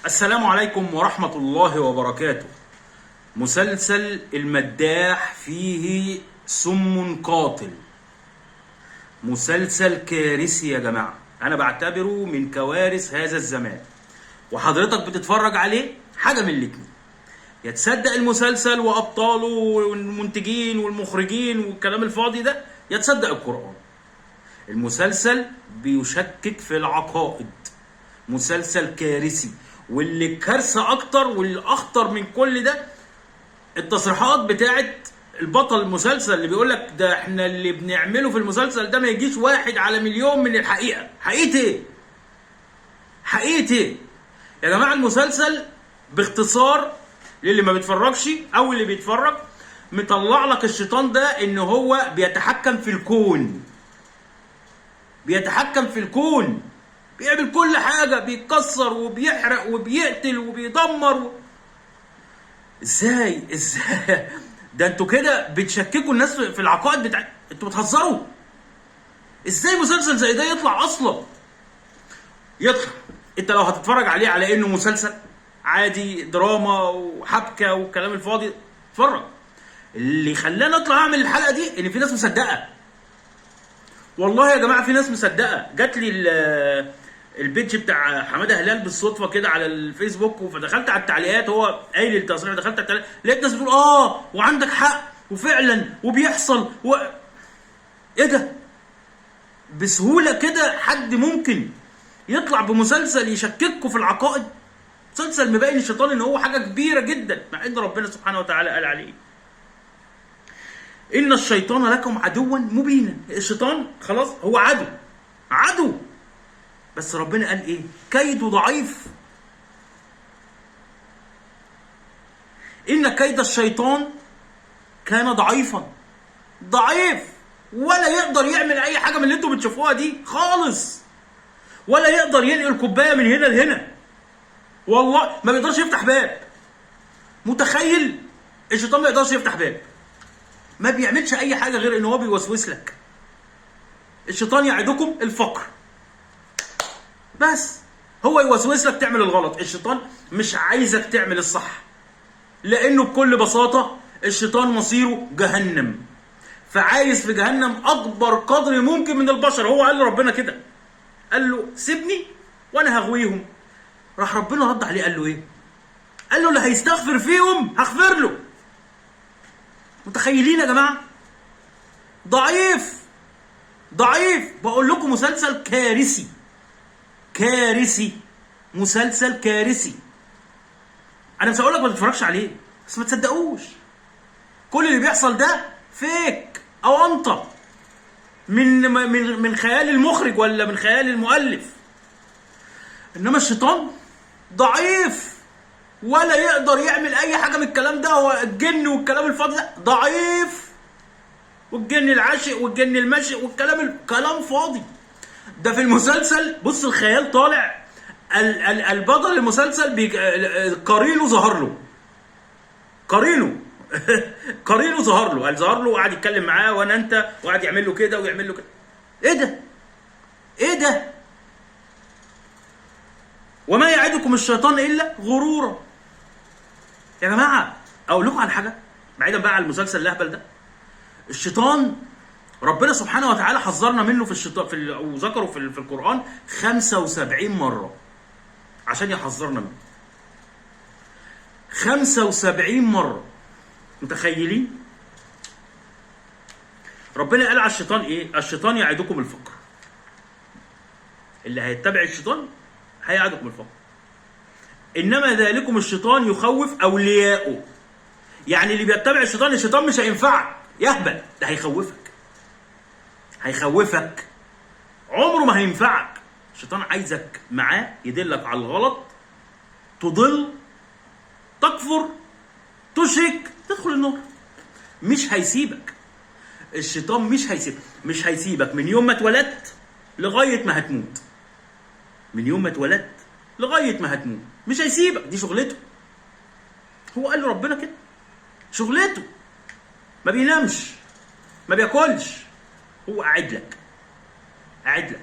السلام عليكم ورحمة الله وبركاته. مسلسل المداح فيه سم قاتل، مسلسل كارثي يا جماعة، أنا بعتبره من كوارث هذا الزمان. وحضرتك بتتفرج عليه حاجة من الاتنين: يا تصدق المسلسل وأبطاله والمنتجين والمخرجين والكلام الفاضي ده، يا تصدق القرآن. المسلسل بيشكك في العقائد، مسلسل كارثي. واللي كارثه اكتر والاخطر من كل ده التصريحات بتاعت البطل المسلسل اللي بيقول لك ده احنا اللي بنعمله في المسلسل ده ما يجيش 1 على مليون من الحقيقه. حقيقه ايه؟ حقيقه ايه يا جماعه؟ المسلسل باختصار للي ما بيتفرجش او اللي بيتفرج، مطلع لك الشيطان ده ان هو بيتحكم في الكون، بيتحكم في الكون، بيعمل كل حاجة، بيكسر وبيحرق وبيقتل وبيدمر ازاي ده انتوا كده بتشككوا الناس في العقائد بتاع، انتوا بتهزروا. ازاي مسلسل زي ده يطلع اصلا؟ يطلع انت لو هتتفرج عليه على انه مسلسل عادي دراما وحبكة والكلام الفاضي، اتفرج. اللي خلاني اطلع اعمل الحلقة دي ان في ناس مصدقة. والله يا جماعة في ناس مصدقة. جات لي البيج بتاع حماده هلال بالصدفه كده على الفيسبوك، فدخلت على التعليقات، هو قايل التصريح، دخلت على التعليقات لقيت ناس بتقول وعندك حق وفعلا وبيحصل ايه ده؟ بسهوله كده حد ممكن يطلع بمسلسل يشكككوا في العقائد؟ مسلسل مبين الشيطان ان هو حاجه كبيره جدا، مع ان ربنا سبحانه وتعالى قال عليه ان الشيطان لكم عدوا مبينا. الشيطان خلاص هو عدو، بس ربنا قال ايه؟ كيده ضعيف. ان كيد الشيطان كان ضعيف، ولا يقدر يعمل اي حاجه من اللي انتوا بتشوفوها دي خالص، ولا يقدر ينقل كوبايه من هنا لهنا، والله ما بيقدرش يفتح باب. متخيل؟ الشيطان ما يقدرش يفتح باب، ما بيعملش اي حاجه غير ان هو بيوسوس لك. الشيطان يعدكم الفقر، بس هو يوسوس لك تعمل الغلط. الشيطان مش عايزك تعمل الصح، لانه بكل بساطه الشيطان مصيره جهنم، فعايز في جهنم اكبر قدر ممكن من البشر. هو قال لربنا كده، قال له سيبني وانا هغويهم. راح ربنا رد عليه قال له ايه؟ قال له اللي هيستغفر فيهم هغفر له. متخيلين يا جماعه؟ ضعيف. بقول لكم مسلسل كارثي، مسلسل كارثي. انا مش هقول لك ما تتفرجش عليه، بس ما تصدقوش. كل اللي بيحصل ده فيك او انطه من خيال المخرج ولا من خيال المؤلف. انما الشيطان ضعيف، ولا يقدر يعمل اي حاجه من الكلام ده. هو الجن والكلام الفاضي ده ضعيف، والجن العاشق والجن الماشق والكلام فاضي. ده في المسلسل بص الخيال طالع. البطل المسلسل قرينه ظهر له، قرينه ظهر له وقعد يتكلم معاه وانا انت، وقعد يعمل له كده ويعمل له كده. ايه ده؟ وما يعدكم الشيطان الا غرورا. يا جماعه اقول لكم عن حاجه بعيدا بقى عن المسلسل الاهبل ده. الشيطان ربنا سبحانه وتعالى حذرنا منه في الشيطان وذكره في القرآن 75 مرة عشان يحذرنا منه. 75 مرة. متخيلين؟ ربنا قال على الشيطان ايه؟ الشيطان يعدكم الفقر. اللي هيتبع الشيطان هيعدكم الفقر. انما ذلكم الشيطان يخوف اولياءه. يعني اللي بيتبع الشيطان مش هينفعك، يهبل، ده هيخوفك، عمره ما هينفعك. الشيطان عايزك معاه يدلك على الغلط، تضل، تكفر، تشرك، تدخل النار. مش هيسيبك الشيطان، مش هيسيبك من يوم ما اتولدت لغايه ما هتموت. مش هيسيبك، دي شغلته. هو قال ربنا كده، شغلته. ما بينامش، ما بياكلش، هو قاعد لك.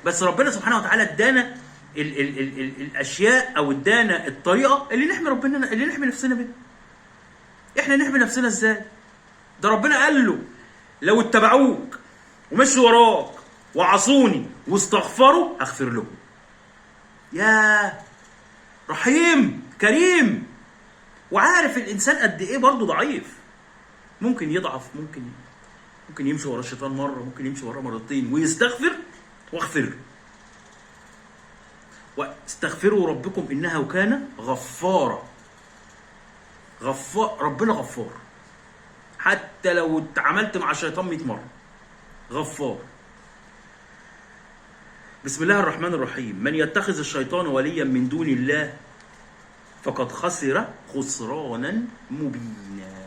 بس ربنا سبحانه وتعالى ادانا الاشياء او ادانا الطريقه اللي نحمي ربنا، اللي نحمي نفسنا بيها. احنا نحمي نفسنا ازاي؟ ده ربنا قال له لو اتبعوك ومشوا وراك وعصوني واستغفروا اغفر لهم. يا رحيم كريم، وعارف الانسان قد ايه برضه ضعيف، ممكن يضعف، ممكن يمشي ورا الشيطان مره، ممكن يمشي وراه مرتين ويستغفر واغفر. واستغفروا ربكم انه كان غفارا. ربنا غفار، حتى لو اتعاملت مع الشيطان 100 مره غفار. بسم الله الرحمن الرحيم. من يتخذ الشيطان وليا من دون الله فقد خسر خسرانا مبينا.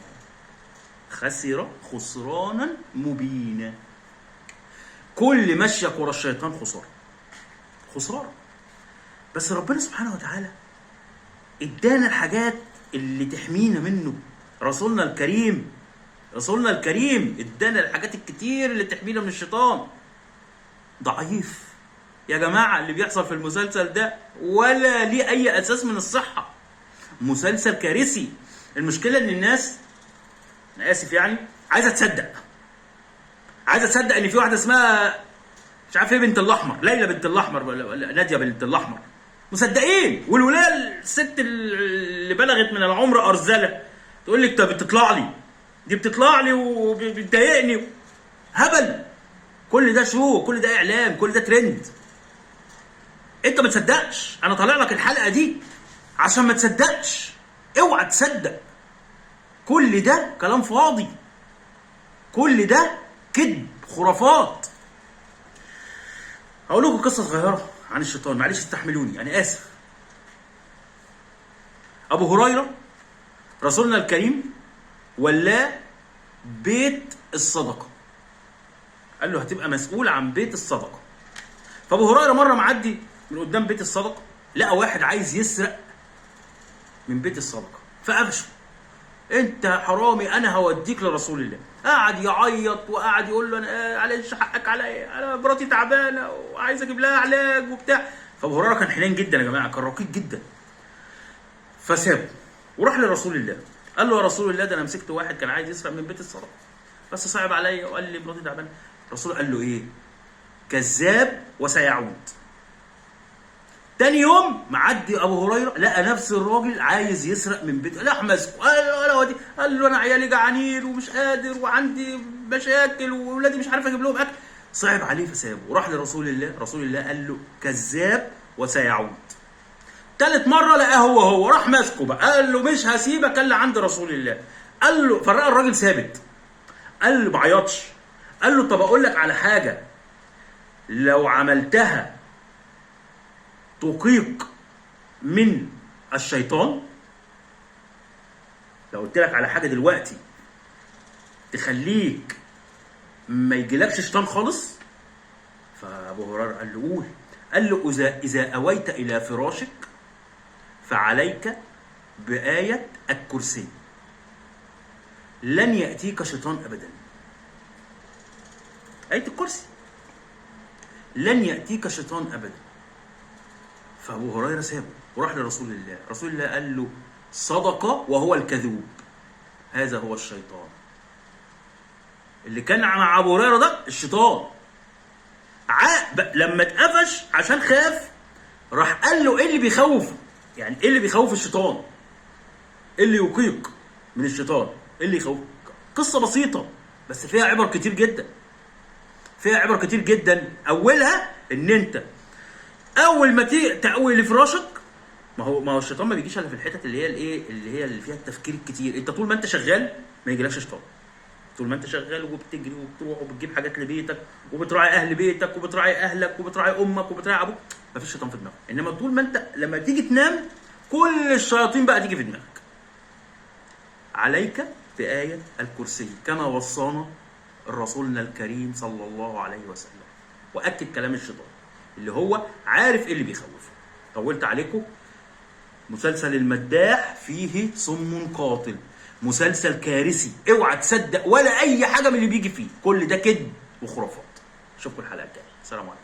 خسر خسرانا مبينا. كل مشيك ورا الشيطان خسارة. بس ربنا سبحانه وتعالى ادانا الحاجات اللي تحمينا منه. رسولنا الكريم ادانا الحاجات الكتير اللي تحمينا من الشيطان. ضعيف يا جماعة اللي بيحصل في المسلسل ده، ولا ليه اي اساس من الصحة. مسلسل كارثي. المشكلة ان الناس، انا اسف يعني، عايزة تصدق ان في واحدة اسمها مش عارف ايه بنت الاحمر، ليلى بنت الاحمر ولا نادية بنت الاحمر، مصدقين. والولايه الست اللي بلغت من العمر ارذله تقول لك طب بتطلع لي وبتضايقني. هبل. كل ده شو، كل ده اعلام، كل ده ترند. انت ما تصدقش. انا طالع لك الحلقه دي عشان ما تصدقش. اوعى تصدق. كل ده كلام فاضي، كل ده كذب، خرافات. هقول لكم قصه صغيره عن الشيطان، معلش استحملوني، انا اسف. ابو هريره رسولنا الكريم ولاه بيت الصدقه، قال له هتبقى مسؤول عن بيت الصدقه. فابو هريره مره معدي من قدام بيت الصدقه، لقى واحد عايز يسرق من بيت الصدقه، فقفشه. انت حرامي، انا هوديك لرسول الله. قعد يعيط وقعد يقول له انا معلش حقك عليا، انا مراتي تعبانه وعايز اجيب لها علاج وبتاع. فابو هريره كان حنين جدا يا جماعه، كان رقيق جدا. فسابه وراح لرسول الله، قال له يا رسول الله ده انا مسكت واحد كان عايز يسرق من بيت الصدقه، بس صعب عليا وقال لي مراتي تعبانه. الرسول قال له ايه؟ كذاب وسيعود. تاني يوم معدي ابو هريره لقى نفس الراجل عايز يسرق من بيته، راح ماسكه قال له انا عيالي جعانين ومش قادر وعندي مشاكل واولادي مش عارف اجيب لهم اكل. صعب عليه فسابه وراح لرسول الله. رسول الله قال له كذاب وسيعود. تالت مره لقاه هو راح ماسكه بقى، قال له مش هسيبك الا عند رسول الله. قال له فرق الراجل ثابت، قال له ما عيطش، قال له طب اقول لك على حاجه لو عملتها تقيق من الشيطان. لو قلت لك على حاجه دلوقتي تخليك ما يجيلكش شيطان خالص. فابو هريره قال له قول. قال له اذا اويت الى فراشك فعليك بآية الكرسي لن يأتيك شيطان ابدا. آية الكرسي لن يأتيك شيطان ابدا. فابو هريره سابه وراح لرسول الله. رسول الله قال له صدق وهو الكذوب، هذا هو الشيطان. اللي كان مع ابو هريره ده الشيطان. لما اتقفش عشان خاف راح قال له ايه اللي بيخوف، يعني ايه اللي بيخوف الشيطان، ايه اللي يقيق من الشيطان، ايه اللي يخوف. قصه بسيطه بس فيها عبر كتير جدا. اولها ان انت اول ما تقوي لفراشك، ما هو الشيطان ما بيجيش الا في الحتت اللي فيها التفكير الكتير. انت طول ما انت شغال ما يجيلكش شيطان. طول ما انت شغال وبتجري وبتروح وبتجيب حاجات لبيتك وبتراعي اهل بيتك وبتراعي اهلك وبتراعي امك وبتراعي ابوك، ما فيش شيطان في دماغك. انما طول ما انت لما تيجي تنام كل الشياطين بقى تيجي في دماغك. عليك بآية الكرسي كما وصانا رسولنا الكريم صلى الله عليه وسلم، واكد كلام الشيطان اللي هو عارف ايه اللي بيخوفه. طولت عليكم. مسلسل المداح فيه سم قاتل، مسلسل كارثي، اوعى تصدق ولا اي حاجه من اللي بيجي فيه، كل ده كذب وخرافات. اشوفكم الحلقه الجايه، السلام عليكم.